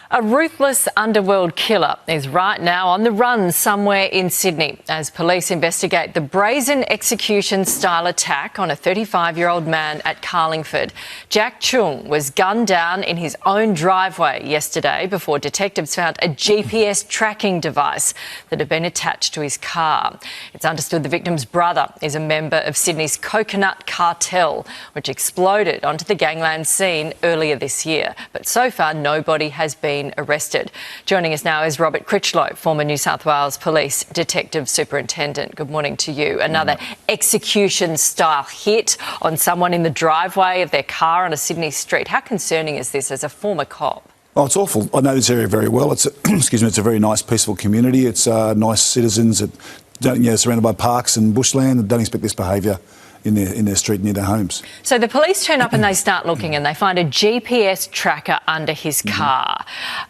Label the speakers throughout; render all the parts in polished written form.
Speaker 1: A ruthless underworld killer is right now on the run somewhere in Sydney as police investigate the brazen execution-style attack on a 35-year-old man at Carlingford. Cheung was gunned down in his own driveway yesterday before detectives found a GPS tracking device that had been attached to his car. It's understood the victim's brother is a member of Sydney's Coconut Cartel, which exploded onto the gangland scene earlier this year. But so far, nobody has been arrested. Joining us now is Robert Critchlow, former New South Wales Police Detective Superintendent. Good morning to you. Another execution-style hit on someone in the driveway of their car on a Sydney street. How concerning is this as a former cop?
Speaker 2: Oh, it's awful. I know this area very well. It's it's a very nice, peaceful community. It's nice citizens that surrounded by parks and bushland and don't expect this behaviour in their street near their homes.
Speaker 1: So the police turn up and they start looking and they find a GPS tracker under his car.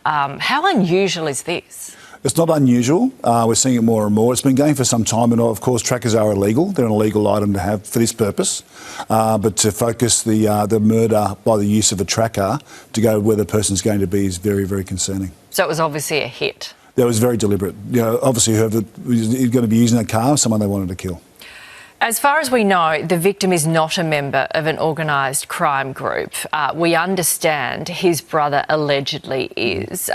Speaker 1: How unusual is this?
Speaker 2: It's not unusual. We're seeing it more and more. It's been going for some time, and of course trackers are illegal. They're an illegal item to have for this purpose. But to focus the murder by the use of a tracker to go where the person's going to be is very, very concerning.
Speaker 1: So it was obviously a hit.
Speaker 2: That was very deliberate. Obviously whoever is going to be using that car is someone they wanted to kill.
Speaker 1: As far as we know, the victim is not a member of an organised crime group. We understand his brother allegedly is.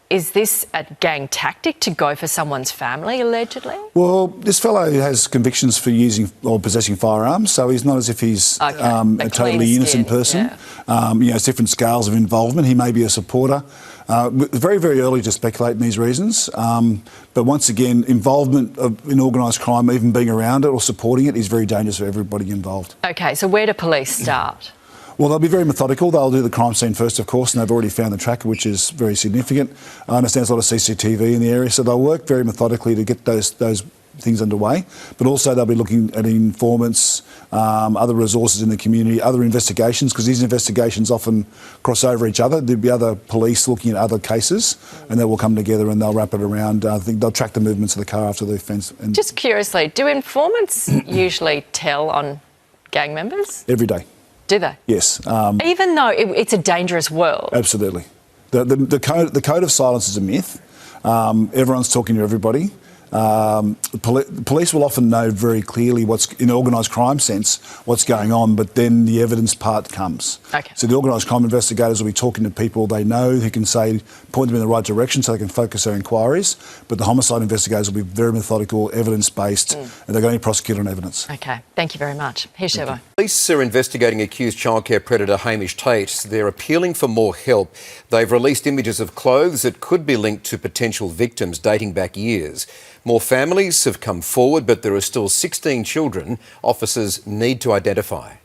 Speaker 1: Is this a gang tactic to go for someone's family, allegedly? Well,
Speaker 2: this fellow has convictions for using or possessing firearms, so he's not as if he's a totally innocent person. Yeah. It's different scales of involvement. He may be a supporter. Very, very early to speculate in these reasons. But once again, involvement in organised crime, even being around it or supporting it, is very dangerous for everybody involved.
Speaker 1: OK, so where do police start?
Speaker 2: Well, they'll be very methodical. They'll do the crime scene first, of course, and they've already found the tracker, which is very significant. I understand there's a lot of CCTV in the area, so they'll work very methodically to get those things underway. But also they'll be looking at informants, other resources in the community, other investigations, because these investigations often cross over each other. There'll be other police looking at other cases, and they will come together and they'll wrap it around. I think they'll track the movements of the car after the offence.
Speaker 1: Just curiously, do informants usually tell on gang members?
Speaker 2: Every day.
Speaker 1: Do they?
Speaker 2: Yes.
Speaker 1: Even though it's a dangerous world?
Speaker 2: Absolutely. The code of silence is a myth. Everyone's talking to everybody. Police will often know very clearly what's, in an organised crime sense, what's going on, but then the evidence part comes.
Speaker 1: Okay.
Speaker 2: So the organised crime investigators will be talking to people they know who can point them in the right direction so they can focus their inquiries, but the homicide investigators will be very methodical, evidence-based, and they're going to prosecute on evidence.
Speaker 1: OK, thank you very much. Here's Sherbo.
Speaker 3: Police are investigating accused childcare predator Hamish Tate. They're appealing for more help. They've released images of clothes that could be linked to potential victims dating back years. More families have come forward, but there are still 16 children officers need to identify.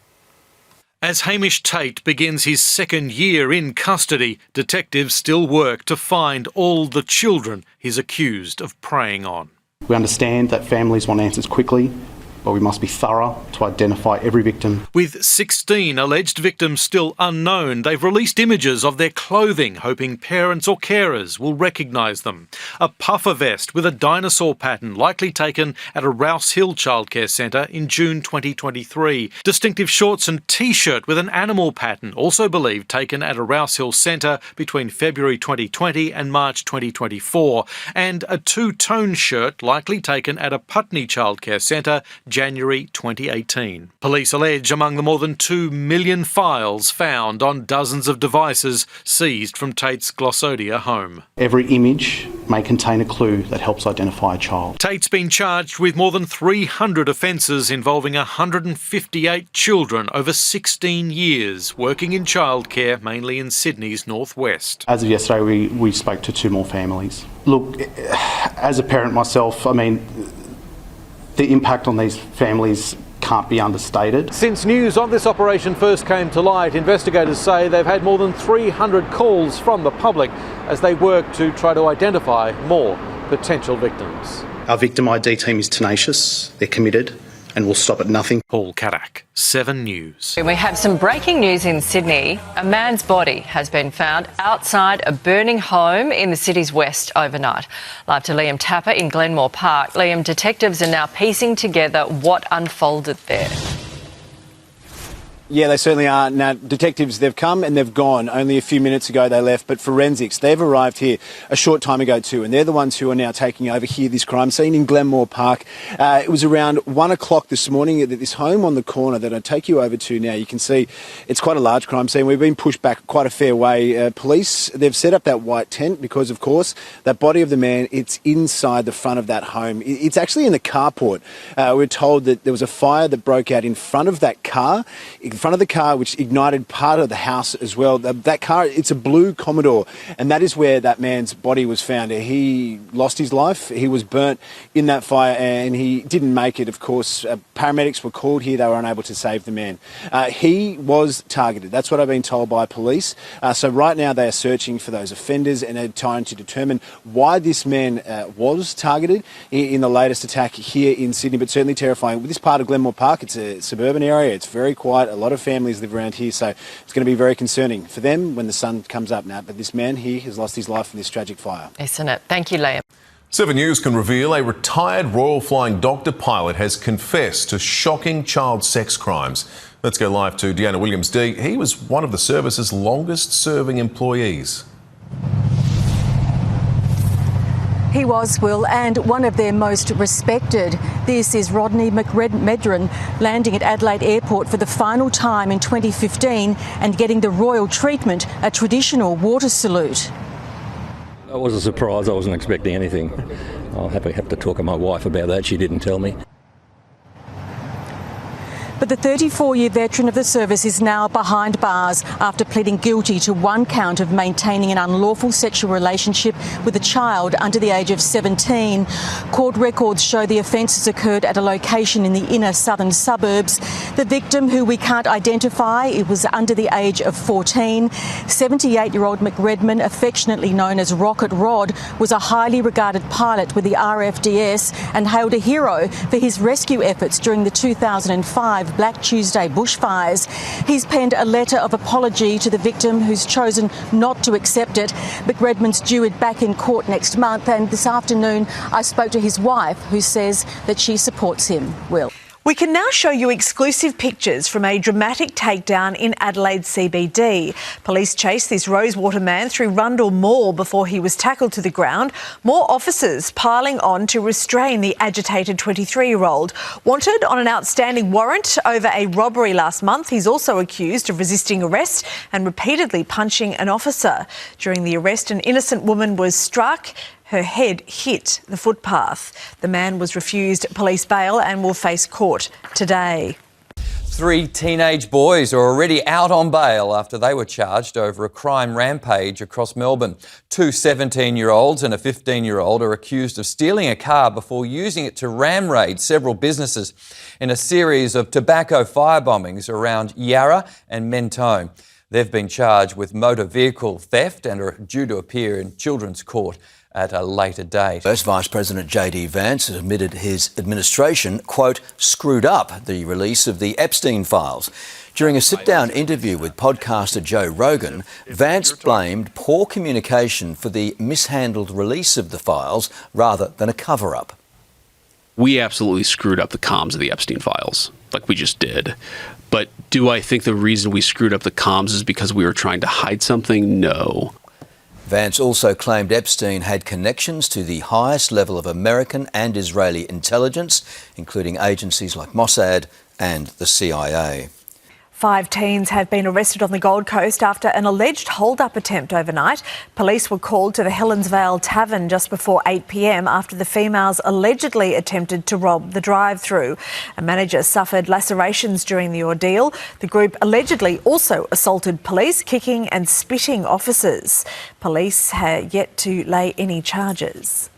Speaker 4: As Hamish Tate begins his second year in custody, detectives still work to find all the children he's accused of preying on.
Speaker 5: We understand that families want answers quickly, but we must be thorough to identify every victim.
Speaker 4: With 16 alleged victims still unknown, they've released images of their clothing, hoping parents or carers will recognise them. A puffer vest with a dinosaur pattern, likely taken at a Rouse Hill childcare centre in June 2023. Distinctive shorts and T-shirt with an animal pattern, also believed taken at a Rouse Hill centre between February 2020 and March 2024. And a two-tone shirt, likely taken at a Putney childcare centre January 2018. Police allege among the more than 2 million files found on dozens of devices seized from Tate's Glossodia home.
Speaker 5: Every image may contain a clue that helps identify a child.
Speaker 4: Tate's been charged with more than 300 offences involving 158 children over 16 years, working in childcare, mainly in Sydney's northwest.
Speaker 5: As of yesterday, we spoke to 2 more families. Look, as a parent myself, the impact on these families can't be understated.
Speaker 6: Since news of this operation first came to light, investigators say they've had more than 300 calls from the public as they work to try to identify more potential victims.
Speaker 5: Our victim ID team is tenacious, they're committed, and will stop at nothing.
Speaker 4: Paul Caddick, 7 News.
Speaker 1: We have some breaking news in Sydney. A man's body has been found outside a burning home in the city's west overnight. Live to Liam Tapper in Glenmore Park. Liam, detectives are now piecing together what unfolded there.
Speaker 7: Yeah, they certainly are. Now, detectives, they've come and they've gone. Only a few minutes ago they left, but forensics, they've arrived here a short time ago too, and they're the ones who are now taking over here this crime scene in Glenmore Park. It was around 1 o'clock this morning at this home on the corner that I take you over to now. You can see it's quite a large crime scene. We've been pushed back quite a fair way. Police, they've set up that white tent because, of course, that body of the man, it's inside the front of that home. It's actually in the carport. We're told that there was a fire that broke out in front of that car, in front of the car, which ignited part of the house as well. That car, it's a blue Commodore, and that is where that man's body was found. He lost his life. He was burnt in that fire, and he didn't make it, of course. Paramedics were called here. They were unable to save the man. He was targeted. That's what I've been told by police. So right now they are searching for those offenders and are trying to determine why this man was targeted in the latest attack here in Sydney, but certainly terrifying. With this part of Glenmore Park, it's a suburban area. It's very quiet. A lot of families live around here, so it's going to be very concerning for them when the sun comes up now. But this man here has lost his life in this tragic fire.
Speaker 1: Isn't it? Thank you, Liam.
Speaker 8: 7 News can reveal a retired Royal Flying Doctor pilot has confessed to shocking child sex crimes. Let's go live to Deanna Williams. Dee, he was one of the service's longest-serving employees.
Speaker 9: He was, Will, and one of their most respected. This is Rodney Mcredmond landing at Adelaide Airport for the final time in 2015 and getting the royal treatment, a traditional water salute.
Speaker 10: It was a surprise. I wasn't expecting anything. I'll have to talk to my wife about that. She didn't tell me.
Speaker 9: But the 34-year veteran of the service is now behind bars after pleading guilty to one count of maintaining an unlawful sexual relationship with a child under the age of 17. Court records show the offences occurred at a location in the inner southern suburbs. The victim, who we can't identify, it was under the age of 14. 78-year-old Mcredmond, affectionately known as Rocket Rod, was a highly regarded pilot with the RFDS and hailed a hero for his rescue efforts during the 2005 Black Tuesday bushfires. He's penned a letter of apology to the victim, who's chosen not to accept it. Mcredmond's due back in court next month, and this afternoon I spoke to his wife, who says that she supports him. Will.
Speaker 11: We can now show you exclusive pictures from a dramatic takedown in Adelaide CBD. Police chased this Rosewater man through Rundle Mall before he was tackled to the ground. More officers piling on to restrain the agitated 23-year-old. Wanted on an outstanding warrant over a robbery last month, he's also accused of resisting arrest and repeatedly punching an officer. During the arrest, an innocent woman was struck. Her head hit the footpath. The man was refused police bail and will face court today.
Speaker 12: 3 teenage boys are already out on bail after they were charged over a crime rampage across Melbourne. 2 17-year-olds and a 15-year-old are accused of stealing a car before using it to ram raid several businesses in a series of tobacco firebombings around Yarra and Mentone. They've been charged with motor vehicle theft and are due to appear in Children's Court at a later date.
Speaker 13: First Vice President JD Vance has admitted his administration, quote, screwed up the release of the Epstein files. During a sit-down interview with podcaster Joe Rogan, Vance blamed poor communication for the mishandled release of the files rather than a cover-up.
Speaker 14: We absolutely screwed up the comms of the Epstein files, like we just did. But do I think the reason we screwed up the comms is because we were trying to hide something? No.
Speaker 13: Vance also claimed Epstein had connections to the highest level of American and Israeli intelligence, including agencies like Mossad and the CIA.
Speaker 11: 5 teens have been arrested on the Gold Coast after an alleged hold-up attempt overnight. Police were called to the Helensvale Tavern just before 8 p.m. after the females allegedly attempted to rob the drive-thru. A manager suffered lacerations during the ordeal. The group allegedly also assaulted police, kicking and spitting officers. Police have yet to lay any charges.